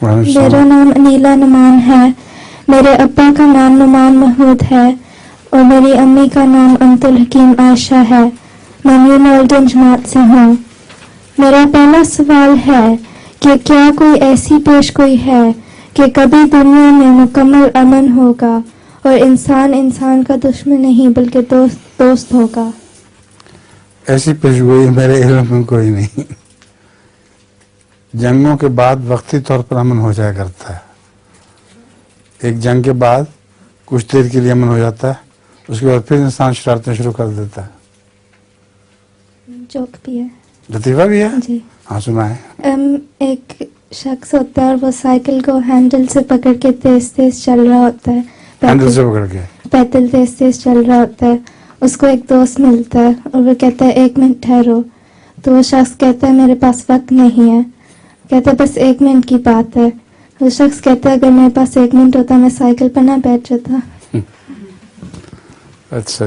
میرا نام انیلا نعمان ہے. میرے ابا کا نام نعمان محمود ہے اور میری امی کا نام انت الحکیم عائشہ ہے. میں نیو مالٹن جماعت سے ہوں. میرا پہلا سوال ہے کہ کیا کوئی ایسی پیش گوئی ہے کہ کبھی دنیا میں مکمل امن ہوگا اور انسان انسان کا دشمن نہیں بلکہ دوست ہوگا؟ ایسی پیشگوئی میرے علم میں کوئی نہیں. جنگوں کے بعد وقتی طور پر امن ہو جایا کرتا ہے. ایک جنگ کے بعد کچھ دیر کے لیے امن ہو جاتا ہے, اس کے بعد پھر انسان شرارتیں شروع کر دیتا ہے. جوک بھی ہے, لطیفہ بھی ہے. جی. ہاں سنائیں. ایک شخص ہوتا ہے اور وہ سائیکل کو ہینڈل سے پکڑ کے تیز تیز چل رہا ہوتا ہے. ہینڈل سے پکڑ کے پیدل تیز تیز چل رہا ہوتا ہے. اس کو ایک دوست ملتا ہے اور وہ کہتا ہے 1 منٹ ٹھہرو. تو وہ شخص کہتا ہے میرے پاس وقت نہیں ہے. کہتا ہے بس 1 منٹ کی بات ہے. وہ شخص کہتا ہے اگر میرے پاس 1 منٹ ہوتا میں سائیکل پر نہ بیٹھ جاتا. اچھا.